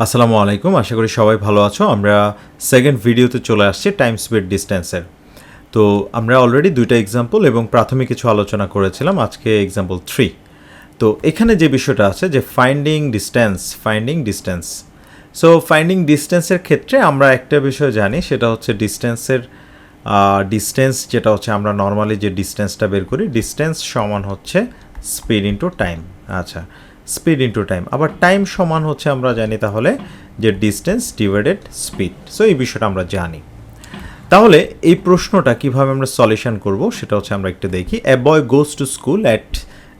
আসসালামু আলাইকুম, আশা করি সবাই ভালো আছো। আমরা সেকেন্ড ভিডিওতে চলে আসছি টাইম স্পিড ডিস্টেন্সের। তো আমরা অলরেডি দুইটা এক্সাম্পল এবং প্রাথমিক কিছু আলোচনা করেছিলাম, আজকে এক্সাম্পল 3। তো এখানে যে বিষয়টা আছে যে ফাইন্ডিং ডিস্টেন্স। সো ফাইন্ডিং ডিস্টেন্সের ক্ষেত্রে আমরা একটা বিষয় জানি, সেটা হচ্ছে ডিস্টেন্স যেটা হচ্ছে আমরা নর্মালি যে ডিস্টেন্সটা বের করি, ডিস্টেন্স সমান হচ্ছে স্পিড ইন্টু টাইম। আচ্ছা, স্পিড ইন্টু টাইম, আবার টাইম সমান হচ্ছে আমরা জানি তাহলে যে ডিস্টেন্স ডিভাইডেড স্পিড। সো এই বিষয়টা আমরা জানি। তাহলে এই প্রশ্নটা কিভাবে আমরা সলিউশন করব সেটা হচ্ছে আমরা একটু দেখি। A boy goes to school at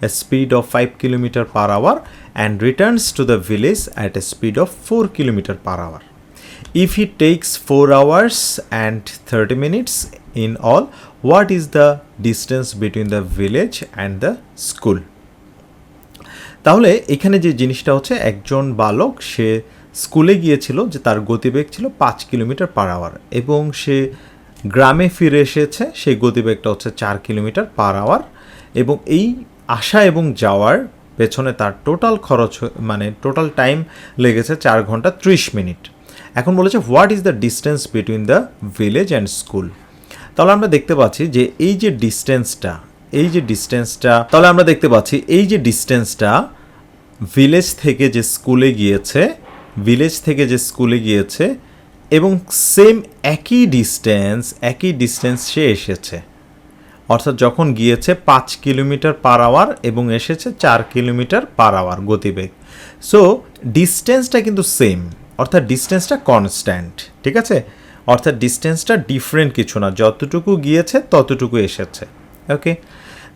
a speed of 5 kilometre per hour and returns to the village at a speed of 4 kilometre per hour. If he takes 4 hours and 30 minutes in all, what is the distance between the village and the school? তাহলে এখানে যে জিনিসটা হচ্ছে, একজন বালক সে স্কুলে গিয়েছিল, যে তার গতিবেগ ছিল 5 কিলোমিটার পার আওয়ার, এবং সে গ্রামে ফিরে এসেছে, সেই গতিবেগটা হচ্ছে 4 কিলোমিটার পার আওয়ার, এবং এই আসা এবং যাওয়ার পেছনে তার টোটাল খরচ মানে টোটাল টাইম লেগেছে 4 ঘন্টা 30 মিনিট। এখন বলেছে what is the distance between the village and school. তাহলে আমরা দেখতে পাচ্ছি যে এই যে ডিস্টেন্সটা তাহলে আমরা দেখতে পাচ্ছি এই যে ডিস্টেন্সটা ভিলেজ থেকে যে স্কুলে গিয়েছে এবং সেম একই ডিস্টেন্স সে এসেছে, অর্থাৎ যখন গিয়েছে 5 কিলোমিটার পার আওয়ার এবং এসেছে 4 কিলোমিটার পার আওয়ার গতিবেগ। সো ডিস্টেন্সটা কিন্তু সেম, অর্থাৎ ডিস্টেন্সটা কনস্ট্যান্ট, ঠিক আছে? অর্থাৎ ডিস্টেন্সটা ডিফারেন্ট কিছু না, যতটুকু গিয়েছে ততটুকু এসেছে। ওকে,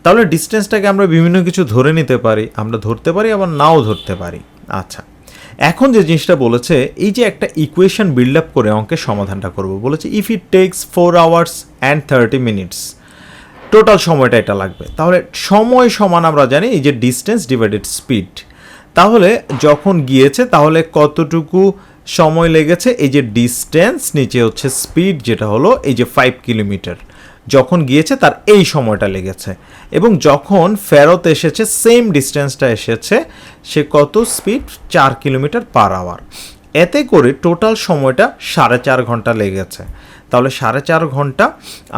তাহলে ডিস্টেন্সটাকে আমরা বিভিন্ন কিছু ধরে নিতে পারি, আমরা ধরতে পারি আবার নাও ধরতে পারি। আচ্ছা, এখন যে জিনিসটা বলেছে, এই যে একটা ইকুয়েশন বিল্ড আপ করে অঙ্কের সমাধানটা করব, বলেছে if it text 4 hours and 30 minutes, total সময়টা এটা লাগবে। তাহলে সময় সমান আমরা জানি এই যে ডিস্টেন্স ডিভাইডেড স্পিড। তাহলে যখন গিয়েছে তাহলে কতটুকু সময় লেগেছে, এই যে ডিস্টেন্স নিচে হচ্ছে স্পিড, যেটা হলো এই যে 5 কিলোমিটার, যখন গিয়েছে তার এই সময়টা লেগেছে, এবং যখন ফেরত এসেছে সেম ডিস্টেন্সটা এসেছে, সে কত স্পিড 4 কিলোমিটার পার আওয়ার। এতে করে টোটাল সময়টা 4.5 ঘন্টা লেগেছে। তাহলে 4.5 ঘন্টা,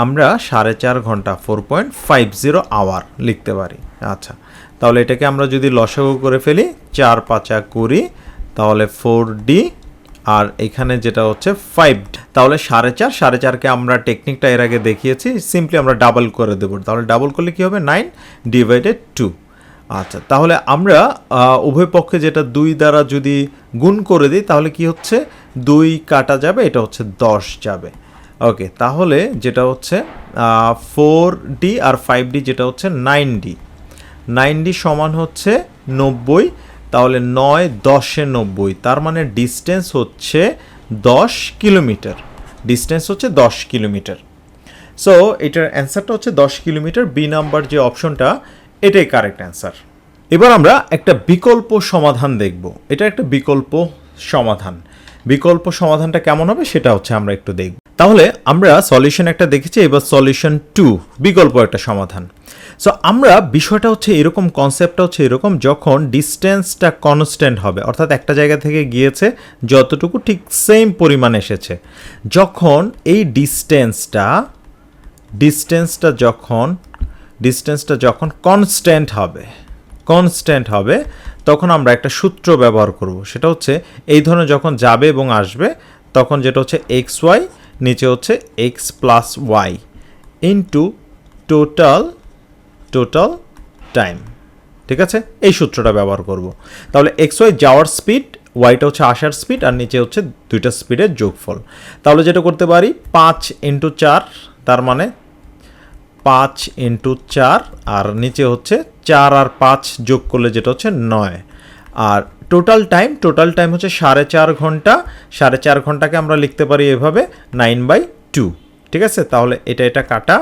আমরা 4.5 ঘন্টা 4.50 আওয়ার লিখতে পারি। আচ্ছা, তাহলে এটাকে আমরা যদি লসাগু করে ফেলি, 4 5 20, তাহলে 4D, আর এখানে যেটা হচ্ছে 5, তাহলে 4.5কে আমরা টেকনিকটা এর আগে দেখিয়েছি, সিম্পলি আমরা ডাবল করে দেবো। তাহলে ডাবল করলে কী হবে, 9 ডিভাইডেড 2। আচ্ছা, তাহলে আমরা উভয় পক্ষে যেটা 2 দ্বারা যদি গুণ করে দিই, তাহলে কি হচ্ছে 2 কাটা যাবে, এটা হচ্ছে 10 যাবে। ওকে, তাহলে যেটা হচ্ছে 4D আর 5D যেটা হচ্ছে 9D সমান হচ্ছে 90। তাহলে 9 10 90, তার মানে ডিস্টেন্স হচ্ছে 10 কিলোমিটার। সো এটার অ্যান্সারটা হচ্ছে 10 কিলোমিটার। বি নাম্বার যে অপশনটা, এটাই কারেক্ট অ্যান্সার। এবার আমরা একটা বিকল্প সমাধান দেখব। এটা একটা বিকল্প সমাধানটা কেমন হবে সেটা হচ্ছে আমরা একটু দেখব। তাহলে আমরা সলিউশন একটা দেখেছি, এবার সলিউশন 2, বিকল্প একটা সমাধান। সো আমরা বিষয়টা হচ্ছে এরকম, কনসেপ্টটা হচ্ছে এরকম, যখন ডিস্টেন্সটা কনস্ট্যান্ট হবে, অর্থাৎ একটা জায়গা থেকে গিয়েছে যতটুকু ঠিক সেম পরিমাণ এসেছে, যখন এই ডিস্টেন্সটা যখন কনস্ট্যান্ট হবে তখন আমরা একটা সূত্র ব্যবহার করব। সেটা হচ্ছে এই ধরনের যখন যাবে এবং আসবে, তখন যেটা হচ্ছে XY, নিচে হচ্ছে X plus Y into total time, ঠিক আছে? এই সূত্রটা ব্যবহার করব। তাহলে XY যাওয়ার স্পিড, ওয়াইটা হচ্ছে আসার স্পিড, আর নিচে হচ্ছে দুইটা স্পিডের যোগফল। তাহলে যেটা করতে পারি, 5 × 4, তার মানে 5 × 4, আর নিচে হচ্ছে 4 আর 5 যোগ করলে যেটা হচ্ছে 9, আর টোটাল টাইম হচ্ছে 4.5 ঘন্টা। 4.5 ঘন্টাকে আমরা লিখতে পারি এভাবে 9/2, ঠিক আছে? তাহলে এটা কাটা,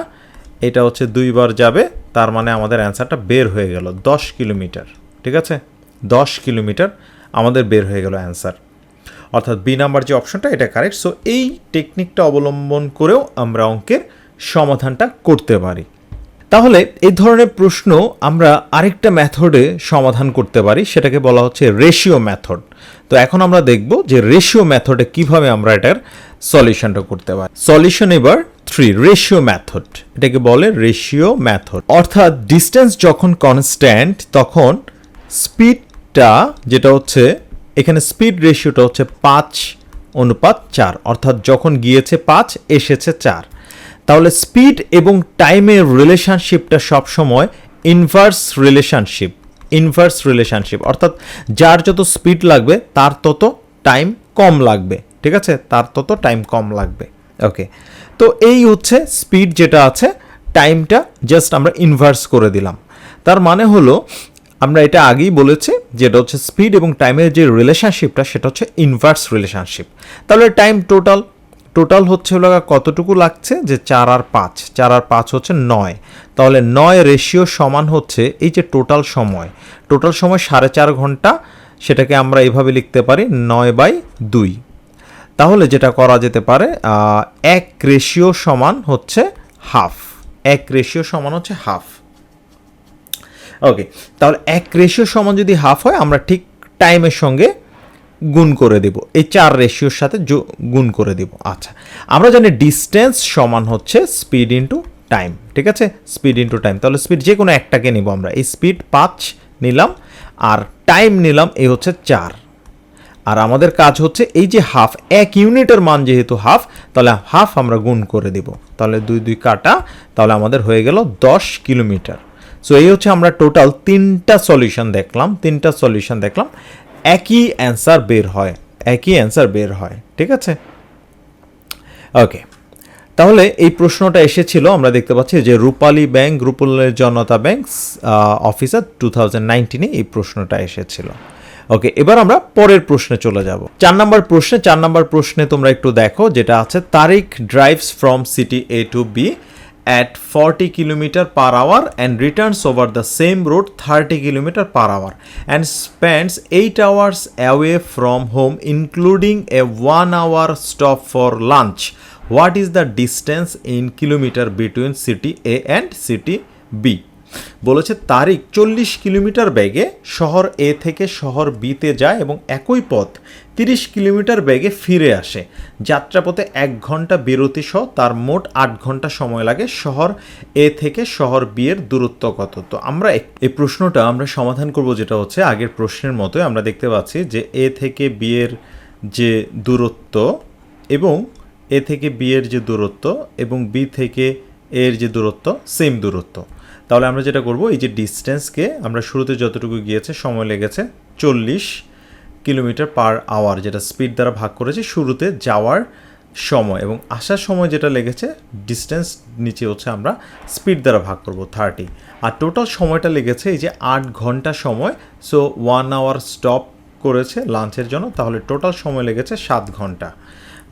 এটা হচ্ছে 2 বার যাবে, তার মানে আমাদের অ্যান্সারটা বের হয়ে গেল 10 কিলোমিটার, ঠিক আছে? 10 কিলোমিটার আমাদের বের হয়ে গেল অ্যান্সার, অর্থাৎ বি নাম্বার যে অপশনটা, এটা কারেক্ট। সো এই টেকনিকটা অবলম্বন করেও আমরা অঙ্কের সমাধানটা করতে পারি। তাহলে এই ধরনের প্রশ্ন আমরা আরেকটা মেথডে সমাধান করতে পারি, সেটাকে বলা হচ্ছে রেশিও মেথড। তো এখন আমরা দেখব যে রেশিও মেথডে কিভাবে আমরা এটার সলিউশনটা করতে পারি। সলিউশন এবার 3, রেশিও মেথড। এটাকে বলে রেশিও মেথড। অর্থাৎ ডিস্টেন্স যখন কনস্ট্যান্ট তখন স্পিডটা যেটা হচ্ছে এখানে স্পিড রেশিওটা হচ্ছে 5:4, অর্থাৎ যখন গিয়েছে 5 এসেছে 4। তাহলে স্পিড এবং টাইমের রিলেশনশিপটা সবসময় ইনভার্স রিলেশনশিপ, অর্থাৎ যার যত স্পিড লাগবে তার তত টাইম কম লাগবে, ঠিক আছে, তার তত টাইম কম লাগবে। ওকে, তো এই হচ্ছে স্পিড যেটা আছে, টাইমটা জাস্ট আমরা ইনভার্স করে দিলাম। তার মানে হলো আমরা এটা আগেই বলেছি যেটা হচ্ছে স্পিড এবং টাইমের যে রিলেশনশিপটা সেটা হচ্ছে ইনভার্স রিলেশনশিপ। তাহলে টাইম টোটাল হচ্ছে হলো কতটুকু লাগছে, যে 4 আর 5 হচ্ছে 9। তাহলে 9 রেশিও সমান হচ্ছে এই যে টোটাল সময় 4.5 ঘন্টা, সেটাকে আমরা এইভাবে লিখতে পারি 9/2। তাহলে যেটা করা যেতে পারে 1 রেশিও সমান হচ্ছে হাফ। ওকে, তাহলে 1 রেশিও সমান যদি হাফ হয় আমরা ঠিক টাইমের সঙ্গে গুণ করে দেব, এই 4 রেশিওর সাথে গুণ করে দেব। আচ্ছা, আমরা জানি ডিস্টেন্স সমান হচ্ছে স্পিড ইন্টু টাইম, ঠিক আছে, স্পিড ইন্টু টাইম। তাহলে স্পিড যে কোনো একটাকে নিব আমরা, এই স্পিড 5 নিলাম আর টাইম নিলাম এই হচ্ছে 4। আর আমাদের কাজ হচ্ছে এই যে হাফ, 1 ইউনিটের মান যেহেতু হাফ, তাহলে হাফ আমরা গুণ করে দেব। তাহলে 2 কাটা, তাহলে আমাদের হয়ে গেল 10 কিলোমিটার। সো এই হচ্ছে আমরা টোটাল 3টা সলিউশন দেখলাম, একই অ্যান্সার বের হয়, ঠিক আছে। ওকে, তাহলে এই প্রশ্নটা এসেছিল, আমরা দেখতে পাচ্ছি যে রূপালী জনতা ব্যাংক অফিসার 2019-এ এই প্রশ্নটা এসেছিল। ওকে, এবার আমরা পরের প্রশ্নে চলে যাব। 4 নাম্বার প্রশ্নে তোমরা একটু দেখো, যেটা আছে Tariq drives from city A to B at 40 km/h and returns over the same road 30 km/h and spends 8 hours away from home including a 1 hour stop for lunch. What is the distance in kilometer between city A and city B? বলেছে তারিক 40 kilometre বেগে শহর এ থেকে শহর বিতে যায় এবং একই পথ 30 কিলোমিটার বেগে ফিরে আসে। যাত্রাপথে 1 ঘন্টা বিরতি সহ তার মোট 8 ঘন্টা সময় লাগে। শহর এ থেকে শহর বি এর দূরত্ব কত? তো আমরা এই প্রশ্নটা আমরা সমাধান করব, যেটা হচ্ছে আগের প্রশ্নের মতোই। আমরা দেখতে পাচ্ছি যে এ থেকে বি এর যে দূরত্ব এবং এ থেকে বি এর যে দূরত্ব এবং বি থেকে এর যে দূরত্ব সেম দূরত্ব। তাহলে আমরা যেটা করব, এই যে ডিস্টেন্সকে আমরা শুরুতে যতটুকু গিয়েছে সময় লেগেছে 40 km/h, যেটা স্পিড দ্বারা ভাগ করেছি শুরুতে যাওয়ার সময়, এবং আসার সময় যেটা লেগেছে ডিস্টেন্স নিচে হচ্ছে আমরা স্পিড দ্বারা ভাগ করব 30, আর টোটাল সময়টা লেগেছে এই যে 8 ঘন্টা সময়। সো 1 hour স্টপ করেছে লাঞ্চের জন্য, তাহলে টোটাল সময় লেগেছে 7 ঘন্টা।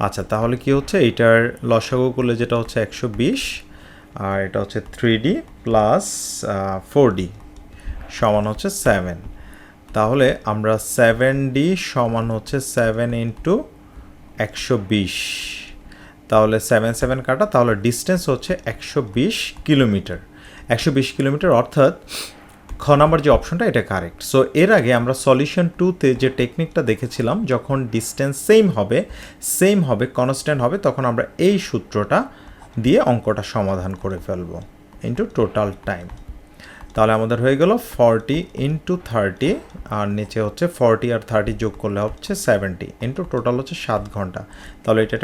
আচ্ছা, তাহলে কি হচ্ছে এইটার লসাগু করলে যেটা হচ্ছে 120, আর এটা হচ্ছে 3D প্লাস 4D সমান হচ্ছে 7। তাহলে আমরা 7D সমান হচ্ছে 7 × 120, তাহলে 7 কাটা, তাহলে ডিস্টেন্স হচ্ছে 120 কিলোমিটার, অর্থাৎ খ নাম্বার যে অপশনটা এটা কারেক্ট। সো এর আগে আমরা সলিউশন 2-তে যে টেকনিকটা দেখেছিলাম, যখন ডিস্টেন্স সেম হবে কনস্ট্যান্ট হবে, তখন আমরা এই সূত্রটা দিয়ে অঙ্কটা সমাধান করে ফেলব ইন্টু টোটাল টাইম। তাহলে আমাদের হয়ে গেল 40 × 30, আর নিচে হচ্ছে 40 আর 30 যোগ করলে হচ্ছে 70 ইন্টু টোটাল হচ্ছে 7 ঘন্টা। তাহলে এটা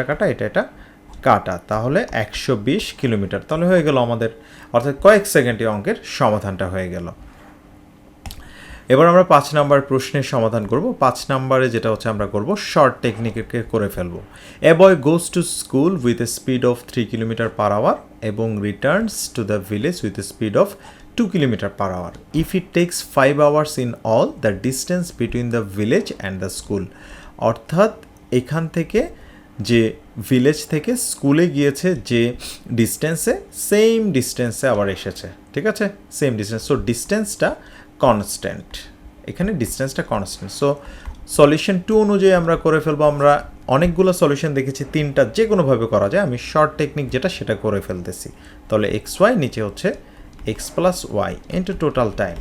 কাটা, তাহলে 120 কিলোমিটার। তাহলে হয়ে গেল আমাদের, অর্থাৎ কয়েক সেকেন্ডে অঙ্কের সমাধানটা হয়ে গেল। এবার আমরা 5 নাম্বার প্রশ্নের সমাধান করব। 5 নাম্বারে যেটা হচ্ছে আমরা করব শর্ট টেকনিকে করে ফেলবো। A boy goes to school with a speed of 3 km/h এবং returns to the village with a speed of 2 km/h. If it takes 5 hours in all, the distance between the village and the school. অর্থাৎ এখান থেকে যে village থেকে স্কুলে গিয়েছে যে same ডিস্টেন্সে আবার এসেছে, ঠিক আছে, সেম ডিস্টেন্স। সো ডিস্টেন্সটা কনস্ট্যান্ট, এখানে ডিস্টেন্সটা কনস্ট্যান্ট। সো সলিউশন 2 অনুযায়ী আমরা করে ফেলবো। আমরা অনেকগুলো সলিউশন দেখেছি, 3টা যে কোনোভাবে করা যায়। আমি শর্ট টেকনিক যেটা সেটা করে ফেলতেছি। তাহলে XY নিচে হচ্ছে x plus y into total time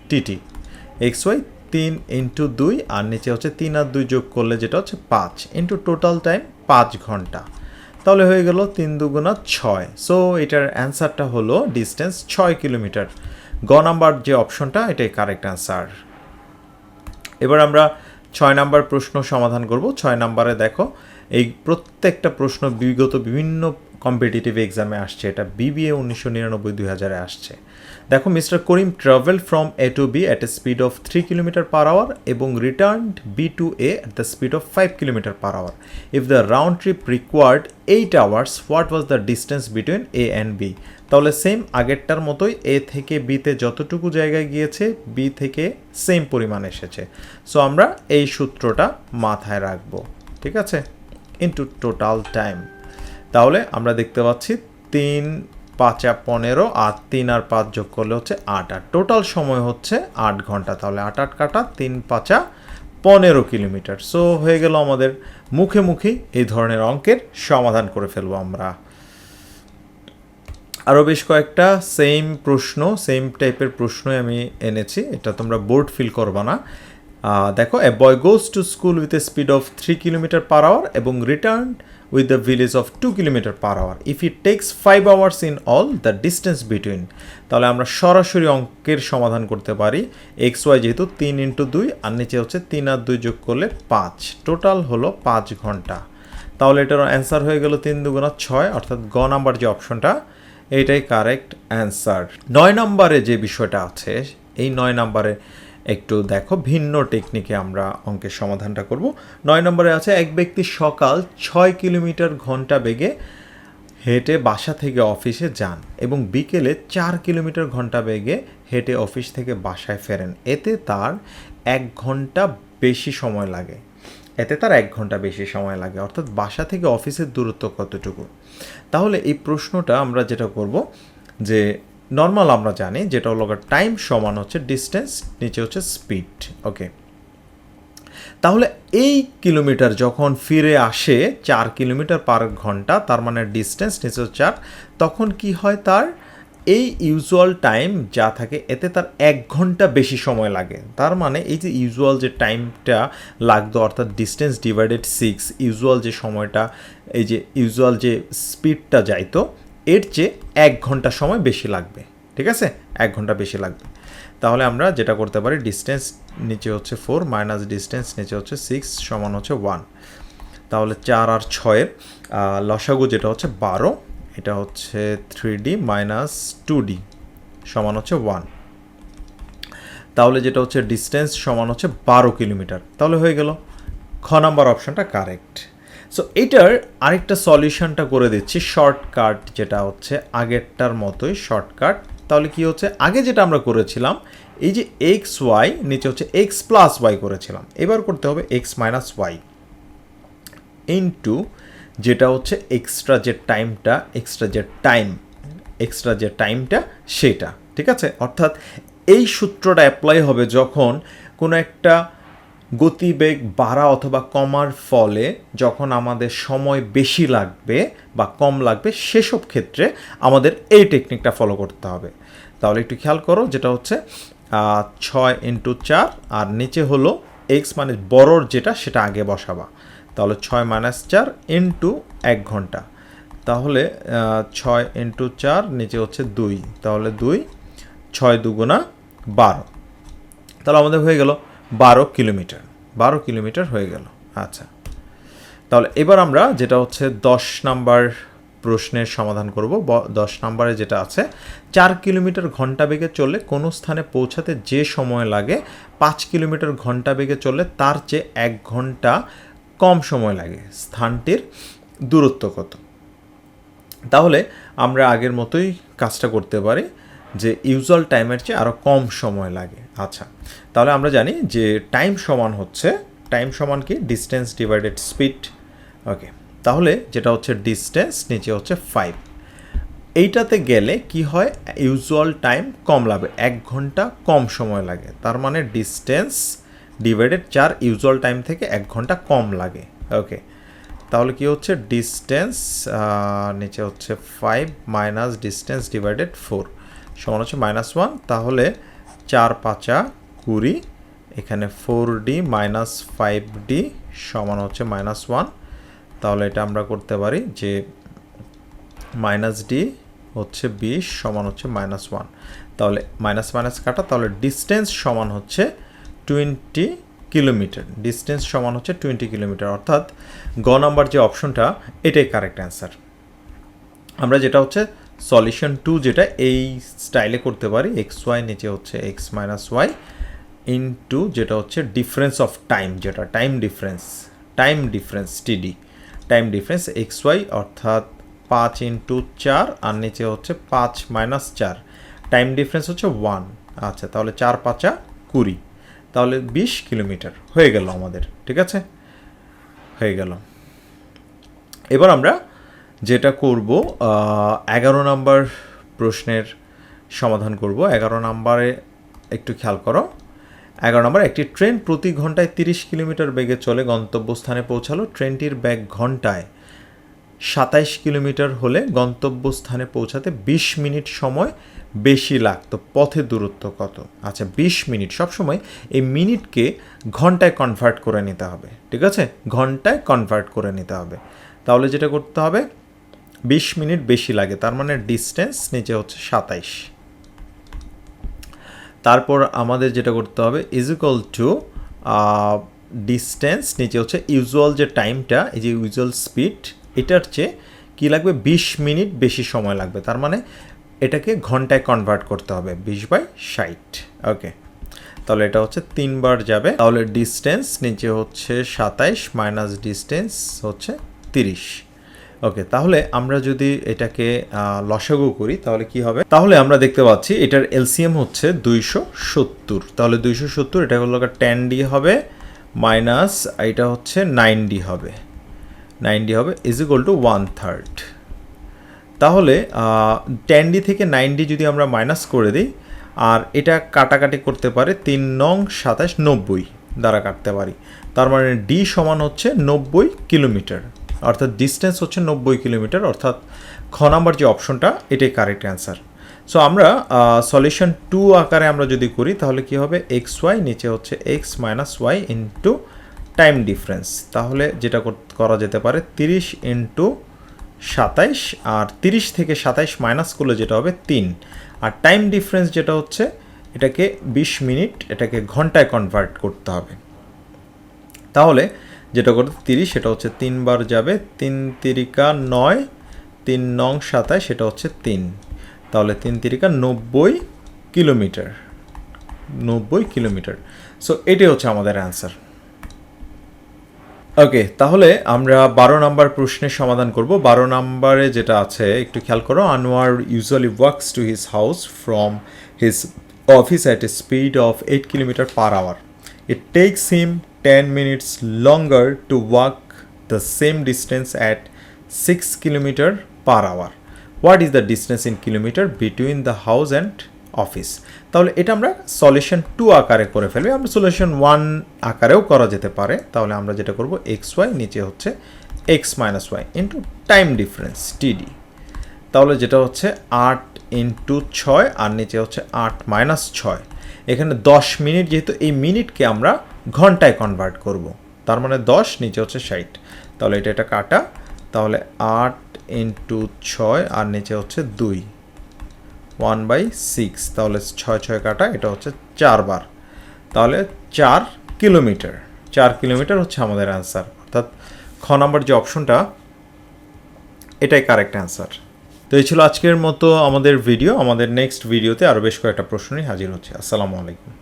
TT x y 3 into 2 আর নিচে হচ্ছে 3 আর 2 যোগ করলে যেটা হচ্ছে 5 ইন্টু টোটাল টাইম 5 ঘন্টা। তাহলে হয়ে গেল 3 দুগুণা 6। সো এটার অ্যান্সারটা হলো ডিস্টেন্স 6 কিলোমিটার। গ নাম্বার যে অপশনটা এটাই কারেক্ট অ্যান্সার। এবার আমরা 6 নাম্বার প্রশ্ন সমাধান করব। 6 নাম্বারে দেখো এই প্রত্যেকটা প্রশ্ন বিগত বিভিন্ন কম্পিটিটিভ এক্সামে আসছে, এটা বিবিএ 1999-2000 আসছে। দেখো mister Karim travel from A to B at a speed of 3 kilometre per hour এবং returned B to A at the speed of 5 kilometre per hour. If the round trip required 8 hours, what was the distance between A and B? তাহলে same আগেরটার মতোই এ থেকে বিতে যতটুকু জায়গায় গিয়েছে B থেকে সেম পরিমাণ এসেছে। সো আমরা এই সূত্রটা মাথায় রাখবো, ঠিক আছে, ইন্টু টোটাল টাইম। তাহলে আমরা দেখতে পাচ্ছি 3 5 15 আর 3 আর 5 যোগ করলে হচ্ছে 8 আর টোটাল সময় হচ্ছে 8 ঘন্টা। তাহলে 8 8 কাটা 3 5 15 কিলোমিটার। সো হয়ে গেল আমাদের মুখে মুখে এই ধরনের অঙ্কের সমাধান করে ফেলবো আমরা। আরও বেশ কয়েকটা সেম প্রশ্ন, সেম টাইপের প্রশ্নই আমি এনেছি, এটা তোমরা বোর্ড ফিল করবা না। দেখো, a boy goes to school with a speed of 3 kilometre per hour এবং return with the village of 2 kilometre per hour. If it takes 5 hours in all, the distance between. তাহলে আমরা সরাসরি অঙ্কের সমাধান করতে পারি। এক্স ওয়াই যেহেতু 3 into 2 আর নিচে হচ্ছে 3 আর 2 যোগ করলে 5, টোটাল হলো 5 ঘন্টা। তাহলে এটার অ্যান্সার হয়ে গেল 3 দুগুণা 6, অর্থাৎ গ নাম্বার যে অপশনটা এইটাই কারেক্ট অ্যান্সার। 9 নম্বরে যে বিষয়টা আছে, এই 9 নম্বরে একটু দেখো ভিন্ন টেকনিকে আমরা অঙ্কের সমাধানটা করব। 9 নম্বরে আছে, এক ব্যক্তি সকাল 6 কিলোমিটার ঘন্টা বেগে হেঁটে বাসা থেকে অফিসে যান এবং বিকেলে 4 কিলোমিটার ঘন্টা বেগে হেঁটে অফিস থেকে বাসায় ফেরেন। এতে তার 1 ঘন্টা বেশি সময় লাগে। অর্থাৎ বাসা থেকে অফিসের দূরত্ব কতটুকু? তাহলে এই প্রশ্নটা আমরা যেটা করব যে নর্মাল আমরা জানি যেটা হলো টাইম সমান হচ্ছে ডিস্টেন্স, নিচে হচ্ছে স্পিড। ওকে, তাহলে এই কিলোমিটার যখন ফিরে আসে 4 কিলোমিটার পার ঘন্টা, তার মানে ডিস্টেন্স নিচে 4, তখন কি হয়, তার এই ইউজুয়াল টাইম যা থাকে এতে তার 1 ঘন্টা বেশি সময় লাগে। তার মানে এই যে ইউজুয়াল যে টাইমটা লাগতো, অর্থাৎ ডিস্টেন্স ডিভাইডেড 6, ইউজুয়াল যে সময়টা, এই যে ইউজুয়াল যে স্পিডটা যাইতো এর চেয়ে 1 ঘন্টা সময় বেশি লাগবে, ঠিক আছে, 1 ঘন্টা বেশি লাগবে। তাহলে আমরা যেটা করতে পারি, ডিস্টেন্স নিচে হচ্ছে 4 মাইনাস ডিস্টেন্স নিচে হচ্ছে 6 সমান হচ্ছে 1। তাহলে 4 আর 6-এর লসাগু যেটা হচ্ছে 12, এটা হচ্ছে 3D মাইনাস 2D সমান হচ্ছে 1। তাহলে যেটা হচ্ছে ডিস্টেন্স সমান হচ্ছে 12 কিলোমিটার। তাহলে হয়ে গেল খ নাম্বার অপশনটা কারেক্ট। সো এটার আরেকটা সলিউশনটা করে দিচ্ছি, শর্টকাট, যেটা হচ্ছে আগেরটার মতোই শর্টকাট। তাহলে কি হচ্ছে, আগে যেটা আমরা করেছিলাম এই যে এক্স ওয়াই নিচে হচ্ছে এক্স প্লাস ওয়াই করেছিলাম, এবার করতে হবে এক্স মাইনাস ওয়াই ইন্টু যেটা হচ্ছে এক্সট্রা যে টাইমটা সেটা, ঠিক আছে। অর্থাৎ এই সূত্রটা অ্যাপ্লাই হবে যখন কোনো একটা গতিবেগ বাড়া অথবা কমার ফলে যখন আমাদের সময় বেশি লাগবে বা কম লাগবে, সেসব ক্ষেত্রে আমাদের এই টেকনিকটা ফলো করতে হবে। তাহলে একটু খেয়াল করো, যেটা হচ্ছে 6 ইন্টু 4 আর নিচে হলো এক্স মানে বড়র যেটা সেটা আগে বসাবা। তাহলে 6 মাইনাস 4 ইন্টু 1 ঘন্টা। তাহলে 6 ইন্টু 4 নিচে হচ্ছে 2, তাহলে 2, 6 দুগুণা 12। তাহলে আমাদের হয়ে গেল 12 কিলোমিটার হয়ে গেল। আচ্ছা, তাহলে এবার আমরা যেটা হচ্ছে 10 নাম্বার প্রশ্নের সমাধান করব। 10 নম্বরে যেটা আছে, 4 কিলোমিটার ঘন্টা বেগে চললে কোনো স্থানে পৌঁছাতে যে সময় লাগে 5 কিলোমিটার ঘন্টা বেগে চললে তার চেয়ে 1 ঘন্টা কম সময় লাগে, স্থানটির দূরত্ব কত? তাহলে আমরা আগের মতোই কাজটা করতে পারি যে ইউজুয়াল টাইমের চেয়ে আরও কম সময় লাগে। আচ্ছা, তাহলে আমরা জানি যে টাইম সমান কি ডিস্টেন্স ডিভাইডেড স্পিড। ওকে, তাহলে যেটা হচ্ছে ডিস্টেন্স নিচে হচ্ছে 5, এইটাতে গেলে কি হয়, ইউজুয়াল টাইম কম লাগবে, 1 ঘন্টা কম সময় লাগে। তার মানে ডিস্টেন্স ডিভাইডেড 4, ইউজুয়াল টাইম থেকে 1 ঘন্টা কম লাগে। ওকে, তাহলে কি হচ্ছে, ডিস্টেন্স নিচে হচ্ছে 5 মাইনাস ডিস্টেন্স ডিভাইডেড 4 সমান হচ্ছে -1, তাহলে 4 5 20, এখানে 4d মাইনাস 5d সমান হচ্ছে -1, তাহলে এটা আমরা করতে পারি যে -d হচ্ছে 20 সমান হচ্ছে -1, তাহলে মাইনাস মাইনাস কাটা, তাহলে ডিস্টেন্স সমান হচ্ছে 20 কিলোমিটার। ডিস্টেন্স সমান হচ্ছে 20 কিলোমিটার, অর্থাৎ গ নাম্বার যে অপশনটা এটাই কারেক্ট অ্যান্সার। আমরা যেটা হচ্ছে সলিউশন 2 যেটা এই স্টাইলে করতে পারি, xy নিচে হচ্ছে x মাইনাস ওয়াই ইন্টু যেটা হচ্ছে ডিফারেন্স অফ টাইম, যেটা টাইম ডিফারেন্স টিডি, টাইম ডিফারেন্স xy অর্থাৎ 5 ইন্টু 4 আর নিচে হচ্ছে 5 মাইনাস 4, টাইম ডিফারেন্স হচ্ছে 1। আচ্ছা, তাহলে 4 5 20, তাহলে 20 কিলোমিটার হয়ে গেল আমাদের। ঠিক আছে, হয়ে গেল। এবার আমরা যেটা করব 11 নম্বর প্রশ্নের সমাধান করব। 11 নম্বরে একটু খেয়াল করো। 11 নম্বর, একটি ট্রেন প্রতি ঘন্টায় 30 কিলোমিটার বেগে চলে গন্তব্যস্থানে পৌঁছালো। ট্রেনটির বেগ ঘন্টায় 27 কিলোমিটার হলে গন্তব্যস্থানে পৌঁছাতে 20 মিনিট সময় বেশি লাগতো, পথের দূরত্ব কত? আচ্ছা, 20 মিনিট, সবসময় এই মিনিটকে ঘন্টায় কনভার্ট করে নিতে হবে। ঠিক আছে, ঘন্টায় কনভার্ট করে নিতে হবে। তাহলে যেটা করতে হবে, 20 মিনিট বেশি লাগে, তার মানে ডিস্টেন্স নিচে হচ্ছে 27। তারপর আমাদের যেটা করতে হবে ইজ ইকুয়াল টু ডিস্টেন্স নিচে হচ্ছে ইউজুয়াল যে টাইমটা, এই যে ইউজুয়াল স্পিড, এটার চেয়ে কী লাগবে, 20 মিনিট বেশি সময় লাগবে, তার মানে এটাকে ঘন্টায় কনভার্ট করতে হবে 20/60। ওকে, তাহলে এটা হচ্ছে 3 বার যাবে, তাহলে ডিস্টেন্স নিচে হচ্ছে 27 মাইনাস ডিস্টেন্স হচ্ছে 30। ওকে, তাহলে আমরা যদি এটাকে লসাগু করি তাহলে কি হবে? তাহলে আমরা দেখতে পাচ্ছি এটার এলসিএম হচ্ছে 270, তাহলে 270 এটা হলো 10d হবে মাইনাস এটা হচ্ছে 9d হবে, 9d হবে ইজ ইকুয়াল টু 1/3। তাহলে 10d থেকে 9d যদি আমরা মাইনাস করে দিই আর এটা কাটাকাটি করতে পারে 3 নং 27 90 দ্বারা কাটতে পারি, তার মানে d সমান হচ্ছে 90 কিলোমিটার, অর্থাৎ ডিস্টেন্স হচ্ছে 90 কিলোমিটার, অর্থাৎ খ নাম্বার যে অপশনটা এটাই কারেক্ট অ্যান্সার। সো আমরা সলিউশন 2 আকারে আমরা যদি করি তাহলে কি হবে, xy নিচে হচ্ছে x minus y into time difference, তাহলে যেটা করা যেতে পারে 30 ইন্টু 27, আর 30 থেকে 27 মাইনাস করলে যেটা হবে 3, আর টাইম ডিফারেন্স যেটা হচ্ছে এটাকে 20 মিনিট, এটাকে ঘন্টায় কনভার্ট করতে হবে। তাহলে যেটা করতে 30 সেটা হচ্ছে 3 বার যাবে, 3 তিরিকা 9, 3 নং 27 সেটা হচ্ছে 3, তাহলে 3 তিরিকা 90 কিলোমিটার, 90 কিলোমিটার। সো এটাই হচ্ছে আমাদের অ্যান্সার। ওকে, তাহলে আমরা 12 নম্বর প্রশ্নের সমাধান করব। 12 নম্বরে যেটা আছে একটু খেয়াল করো। Anwar usually works to his house from his office at a speed of 8 kilometre per hour. It takes him 10 minutes longer to walk the same distance at 6 kilometer per hour. What is the distance in kilometer between the house and office? তাহলে এটা আমরা solution 2 আকারে করে ফেলবো, আমরা solution 1 আকারেও করা যেতে পারে। তাহলে আমরা যেটা করব, xy নিচে হচ্ছে x minus y into time difference TD, তাহলে যেটা হচ্ছে 8 ইন্টু 6 আর নিচে হচ্ছে 8 মাইনাস 6, এখানে 10 মিনিট, যেহেতু এই মিনিটকে আমরা ঘন্টায় কনভার্ট করব, তার মানে 10 নিচে হচ্ছে 60, তাহলে এটা কাটা, তাহলে 8 ইন্টু 6 আর নিচে হচ্ছে 2, 1/6, তাহলে 6 6 কাটা, এটা হচ্ছে 4 বার, তাহলে 4 কিলোমিটার, 4 কিলোমিটার হচ্ছে আমাদের অ্যান্সার, অর্থাৎ খ নাম্বার যে অপশনটা এটাই কারেক্ট অ্যান্সার। তো এই ছিল আজকের মতো আমাদের ভিডিও। আমাদের নেক্সট ভিডিওতে আরও বেশ কয়েকটা প্রশ্ন নিয়ে হাজির হচ্ছে। আসসালামু আলাইকুম।